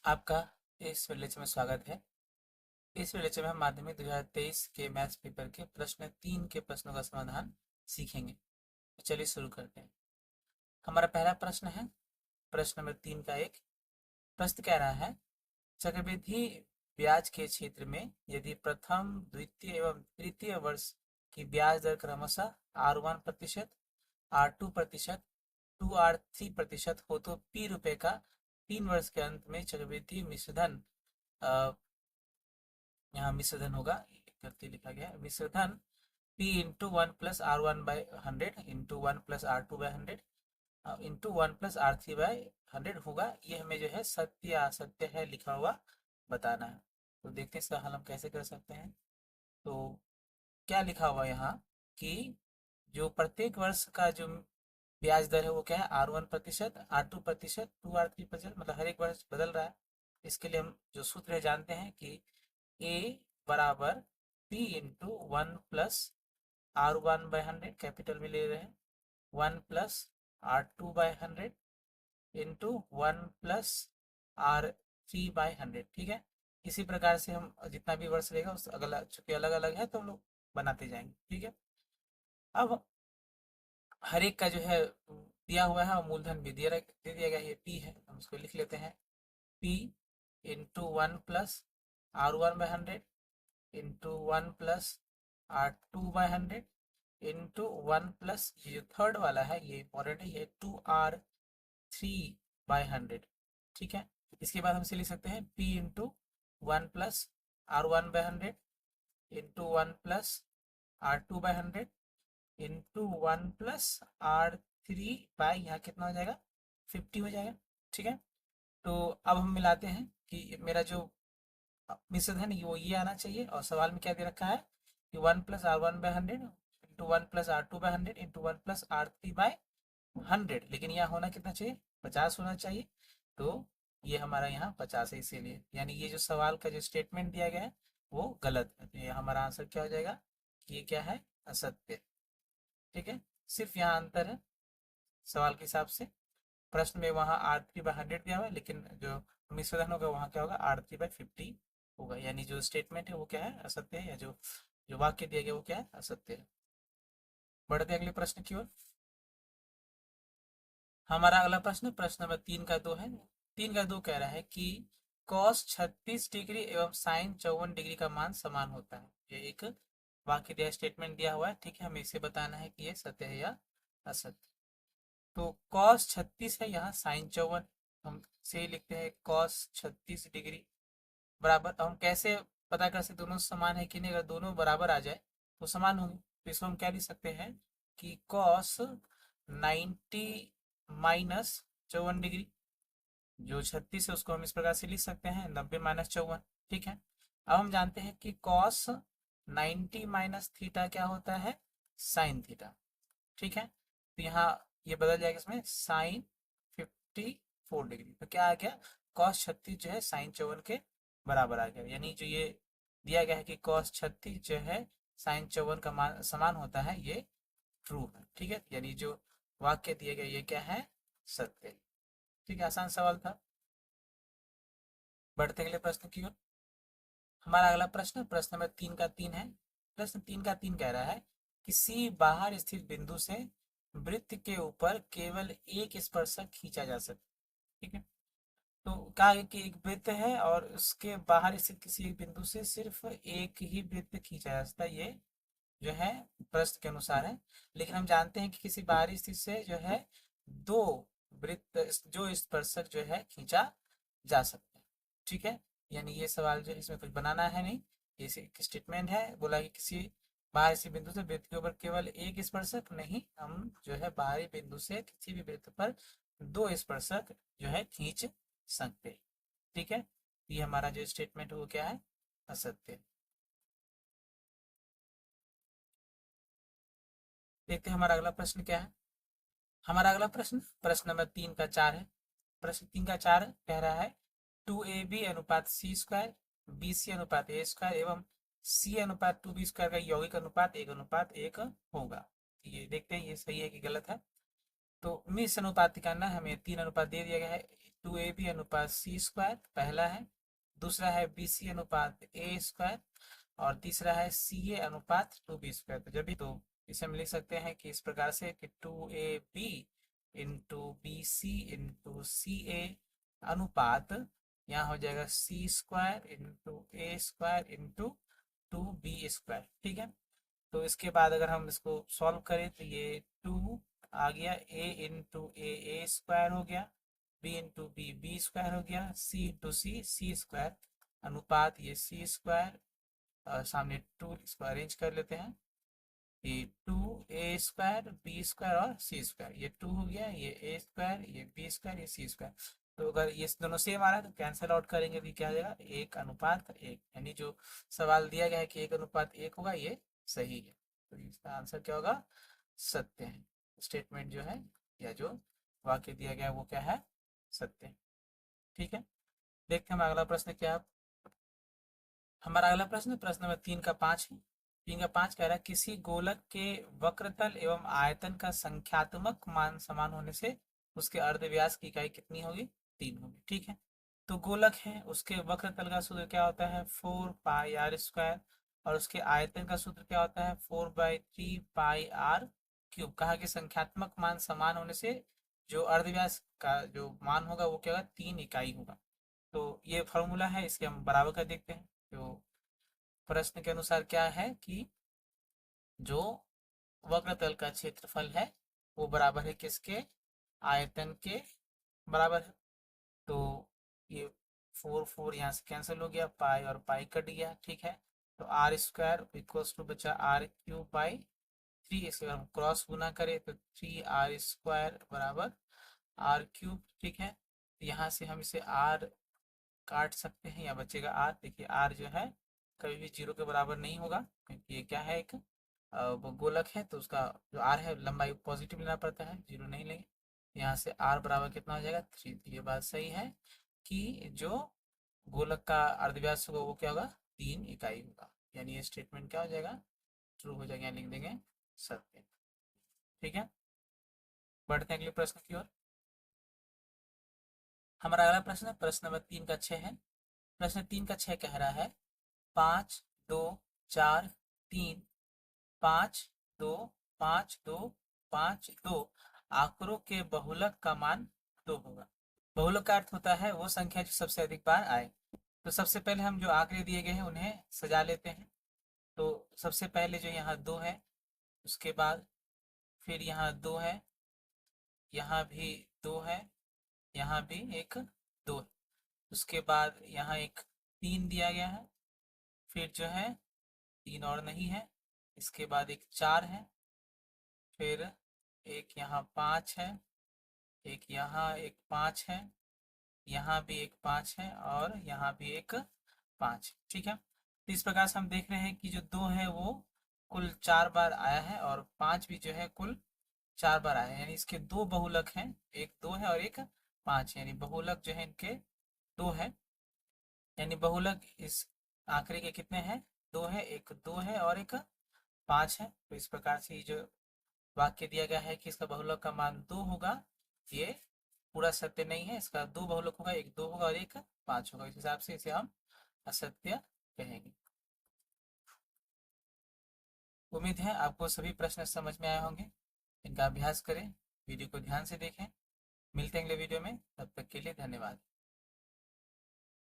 आपका इस लेक्चर में स्वागत है। इस लेक्चर में हम माध्यमिक 2023 के मैथ्स पेपर के प्रश्न 3 के प्रश्नों का समाधान सीखेंगे। तो चलिए शुरू करते हैं। हमारा पहला प्रश्न है प्रश्न नंबर 3 का एक प्रश्न कह रहा है, चक्रवृद्धि ब्याज के क्षेत्र में यदि प्रथम, द्वितीय एवं तृतीय वर्ष की ब्याज दर क्रमशः R1%, R2%, 2R3% हो तो P रुपए का 3 वर्ष के अंत में चक्रवृद्धि मिश्रधन, यहाँ मिश्रधन होगा, करते लिखा गया है मिश्रधन P into 1+R1/100 into 1+R2/100 into 1+R3/100 होगा। ये हमें जो है सत्य या असत्य है लिखा हुआ बताना है। तो देखते हैं इसका हल हम कैसे कर सकते हैं। तो क्या लिखा हुआ यहाँ कि जो प्रत्येक वर्ष का जो ब्याज दर है वो क्या है, R1%, R2%, 2R3%, मतलब हर एक वर्ष बदल रहा है। इसके लिए हम जो सूत्र है जानते हैं कि A बराबर P इंटू 1+R1/100, कैपिटल में ले रहे हैं, 1+R2/100 इंटू 1+R3/100। ठीक है, इसी प्रकार से हम जितना भी वर्ष रहेगा उस अगला, चूंकि अलग अलग है तो हम लोग बनाते जाएंगे। ठीक है, अब हर एक का जो है दिया हुआ है और मूलधन भी दे दिया गया, ये P है, हम उसको लिख लेते हैं P into 1+R1/100 into 1+R2/100 into 1+ ये जो थर्ड वाला है ये इंपॉर्टेंट है, ये 2R3/100। ठीक है, इसके बाद हम इसे लिख सकते हैं P into 1+R1/100 into 1+R2/100 into 1+R3 यहाँ कितना हो जाएगा, 50 हो जाएगा। ठीक है, तो अब हम मिलाते हैं कि मेरा जो मिश्रधन है वो ये आना चाहिए, और सवाल में क्या दे रखा है कि 1+R1/100 into 1+R2/100 into 1+R3/100, लेकिन यहाँ होना कितना चाहिए, 50 होना चाहिए। तो ये हमारा यहाँ 50 है, इसीलिए यानी ये जो सवाल का जो स्टेटमेंट दिया गया है वो गलत है। तो ये हमारा आंसर क्या हो जाएगा कि ये क्या है, असत्य। ठीक है, सिर्फ यहाँ अंतर है सवाल के हिसाब से। प्रश्न में वहाँ R3/100 दिया हुआ है, लेकिन जो मिश्रधन होगा वहाँ क्या होगा, R3/50 होगा। यानी जो स्टेटमेंट है वो क्या है, असत्य है, या जो जो वाक्य दिया गया वो क्या है, असत्य है। बढ़ते अगले प्रश्न की ओर। हमारा अगला प्रश्न प्रश्न नंबर 3 का 2 है। 3 का 2 कह रहा है कि cos 36 डिग्री एवं sin 54 डिग्री का मान समान होता है। ये एक वाक्य दिया, स्टेटमेंट दिया हुआ है। ठीक है, हमें इसे बताना है कि ये सत्य है या असत्य। तो cos 36 है, यहाँ sin 54, हम से लिखते हैं cos 36 डिग्री बराबर। अब हम कैसे पता कर सकते दोनों समान है कि नहीं, अगर दोनों बराबर आ जाए तो समान होंगे। तो इसको हम क्या लिख सकते हैं कि cos 90 माइनस 54 डिग्री, जो 36 है उसको हम इस प्रकार से लिख सकते हैं 90 - 54। ठीक है, अब हम जानते हैं कि cos 90 माइनस थीटा क्या होता है, साइन थीटा। ठीक है, तो यहाँ ये बदल जाएगा, इसमें साइन 54 डिग्री, तो क्या आ गया, cos 36 जो है साइन 54 के बराबर आ गया। यानी जो ये दिया गया है कि cos 36 जो है साइन 54 का मान समान होता है, ये ट्रू है। ठीक है, यानी जो वाक्य दिया गया ये क्या है, सत्य। ठीक है, आसान सवाल था। बढ़ते अगले प्रश्न की ओर। हमारा अगला प्रश्न प्रश्न नंबर 3 का 3 है। प्रश्न 3 का 3 कह रहा है, किसी बाहर स्थित बिंदु से वृत्त के ऊपर केवल एक स्पर्शक खींचा जा सकता है। ठीक है, तो कहा है कि एक वृत्त है और उसके बाहर स्थित किसी एक बिंदु से सिर्फ एक ही वृत्त खींचा जा सकता है, ये जो है प्रश्न के अनुसार है। लेकिन हम जानते हैं कि किसी बाहरी स्थिति से जो है दो वृत्त, जो स्पर्शक जो है खींचा जा सकता है। ठीक है, यानी ये सवाल जो है इसमें कुछ बनाना है नहीं, ये एक स्टेटमेंट है। बोला कि किसी बाहरी से बिंदु से वृत्त के ऊपर केवल एक स्पर्शक, नहीं, हम जो है बाहरी बिंदु से किसी भी वृत्त पर दो स्पर्शक जो है खींच सकते हैं। ठीक है, ये हमारा जो स्टेटमेंट है वो क्या है, असत्य। देखते हैं हमारा अगला प्रश्न क्या है। हमारा अगला प्रश्न प्रश्न नंबर 3 का 4 है। प्रश्न 3 का 4 कह रहा है 2AB अनुपात C² BC अनुपात A² एवं C/2B² का यौगिक अनुपात 1:1 होगा। ये देखते हैं ये सही है कि गलत है। तो मिस अनुपात निकालना, हमें 3 अनुपात दे दिया गया है, 2ab अनुपात c स्क्वायर पहला है, दूसरा है bc अनुपात a स्क्वायर, और तीसरा है ca अनुपात 2b स्क्वायर। तो जब भी तो इसे हम लिख सकते हैं कि इस प्रकार से कि 2ab into B C into C A अनुपात यहाँ हो जाएगा c square into A square into 2b square. ठीक है, तो इसके बाद अगर हम इसको सॉल्व करें तो ये 2 आ गया, a इंटू ए स्क्वायर हो गया, b इंटू बी स्क्वायर हो गया, c इंटू सी स्क्वायर अनुपात ये c स्क्वायर, सामने 2 इसको अरेंज कर लेते हैं, ये 2a स्क्वायर बी स्क्वायर और सी स्क्वायर, ये 2 हो गया, ये a स्क्वायर, ये b स्क्वायर, ये सी स्क्वायर। तो अगर ये दोनों सेम आ रहा है तो कैंसिल आउट करेंगे तो क्या आ जाएगा, 1:1, यानी जो सवाल दिया गया है कि 1:1 होगा ये सही है। तो इसका आंसर क्या होगा, सत्य है। स्टेटमेंट जो है या जो वाक्य दिया गया है वो क्या है, सत्य है। ठीक है, देखते हैं हम अगला प्रश्न क्या है। हमारा अगला प्रश्न प्रश्न नंबर 3 का 5 है। 3 का 5 कह रहा है किसी गोलक के वक्रतल एवं आयतन का संख्यात्मक मान समान होने से उसके अर्धव्यास की इकाई कितनी होगी, 3 होगी। ठीक है, तो गोलक है, उसके वक्रतल का सूत्र क्या होता है, 4πr² और उसके आयतन का सूत्र क्या होता है, 4/3πr³। कहा कि संख्यात्मक मान समान होने से जो अर्धव्यास का जो मान होगा वो क्या होगा, 3 इकाई होगा। तो ये फॉर्मूला है, इसके हम बराबर कर देखते हैं। तो प्रश्न के अनुसार क्या है कि जो वक्रतल का क्षेत्रफल है वो बराबर है किसके, आयतन के बराबर है। तो ये 4 यहाँ से कैंसिल हो गया, पाई और पाई कट गया। ठीक है, तो r² इक्वल्स टू बचा r³/3, इसके बाद हम क्रॉस गुना करें तो 3r² बराबर r³। ठीक है, यहाँ से हम इसे r काट सकते हैं या बचेगा r। देखिए r जो है कभी भी 0 के बराबर नहीं होगा, क्योंकि ये क्या है, एक वो गोलक है, तो उसका जो r है लंबाई पॉजिटिव लेना पड़ता है, 0 नहीं लेंगे। यहाँ से r बराबर कितना हो जाएगा, 3। तो ये बात सही है कि जो गोलक का अर्धव्यास होगा वो क्या होगा, 3 इकाई होगा, यानी ये स्टेटमेंट क्या हो जाएगा, ट्रू हो जाएगा, लिख देंगे सत्य। ठीक है, बढ़ते हैं अगले प्रश्न की ओर। हमारा अगला प्रश्न है प्रश्न नंबर 3 का 6 है। प्रश्न 3 का 6 कह रहा है 5 2 4 3 5 2 5 2 5 2 आंकड़ों के बहुलक का मान 2 होगा। बहुलक का अर्थ होता है वो संख्या जो सबसे अधिक बार आए। तो सबसे पहले हम जो आंकड़े दिए गए हैं उन्हें सजा लेते हैं। तो सबसे पहले जो यहाँ 2 है, उसके बाद फिर यहाँ 2 है, यहाँ भी 2 है, यहाँ भी एक 2 है, उसके बाद यहाँ एक 3 दिया गया है, फिर जो है 3 और नहीं है, इसके बाद एक 4 है, फिर एक यहाँ 5 है, एक यहाँ एक 5 है, यहाँ भी एक 5 है और यहाँ भी एक 5। ठीक है, तो इस प्रकार से हम देख रहे हैं कि जो 2 है वो कुल 4 बार आया है और 5 भी जो है कुल 4 बार आया है, यानी इसके 2 बहुलक हैं, एक 2 है और एक 5 है, यानी बहुलक जो है इनके 2 है, यानी बहुलक इस आंकड़े के कितने हैं, 2 है, एक 2 है और एक 5 है। तो इस प्रकार से जो वाक्य दिया गया है कि इसका बहुलक का मान 2 होगा, ये पूरा सत्य नहीं है। इसका 2 बहुलक होगा, एक 2 होगा और एक 5 होगा, इस हिसाब से इसे हम असत्य कहेंगे। उम्मीद है आपको सभी प्रश्न समझ में आए होंगे। इनका अभ्यास करें, वीडियो को ध्यान से देखें। मिलते हैं अगले वीडियो में, तब तक के लिए धन्यवाद।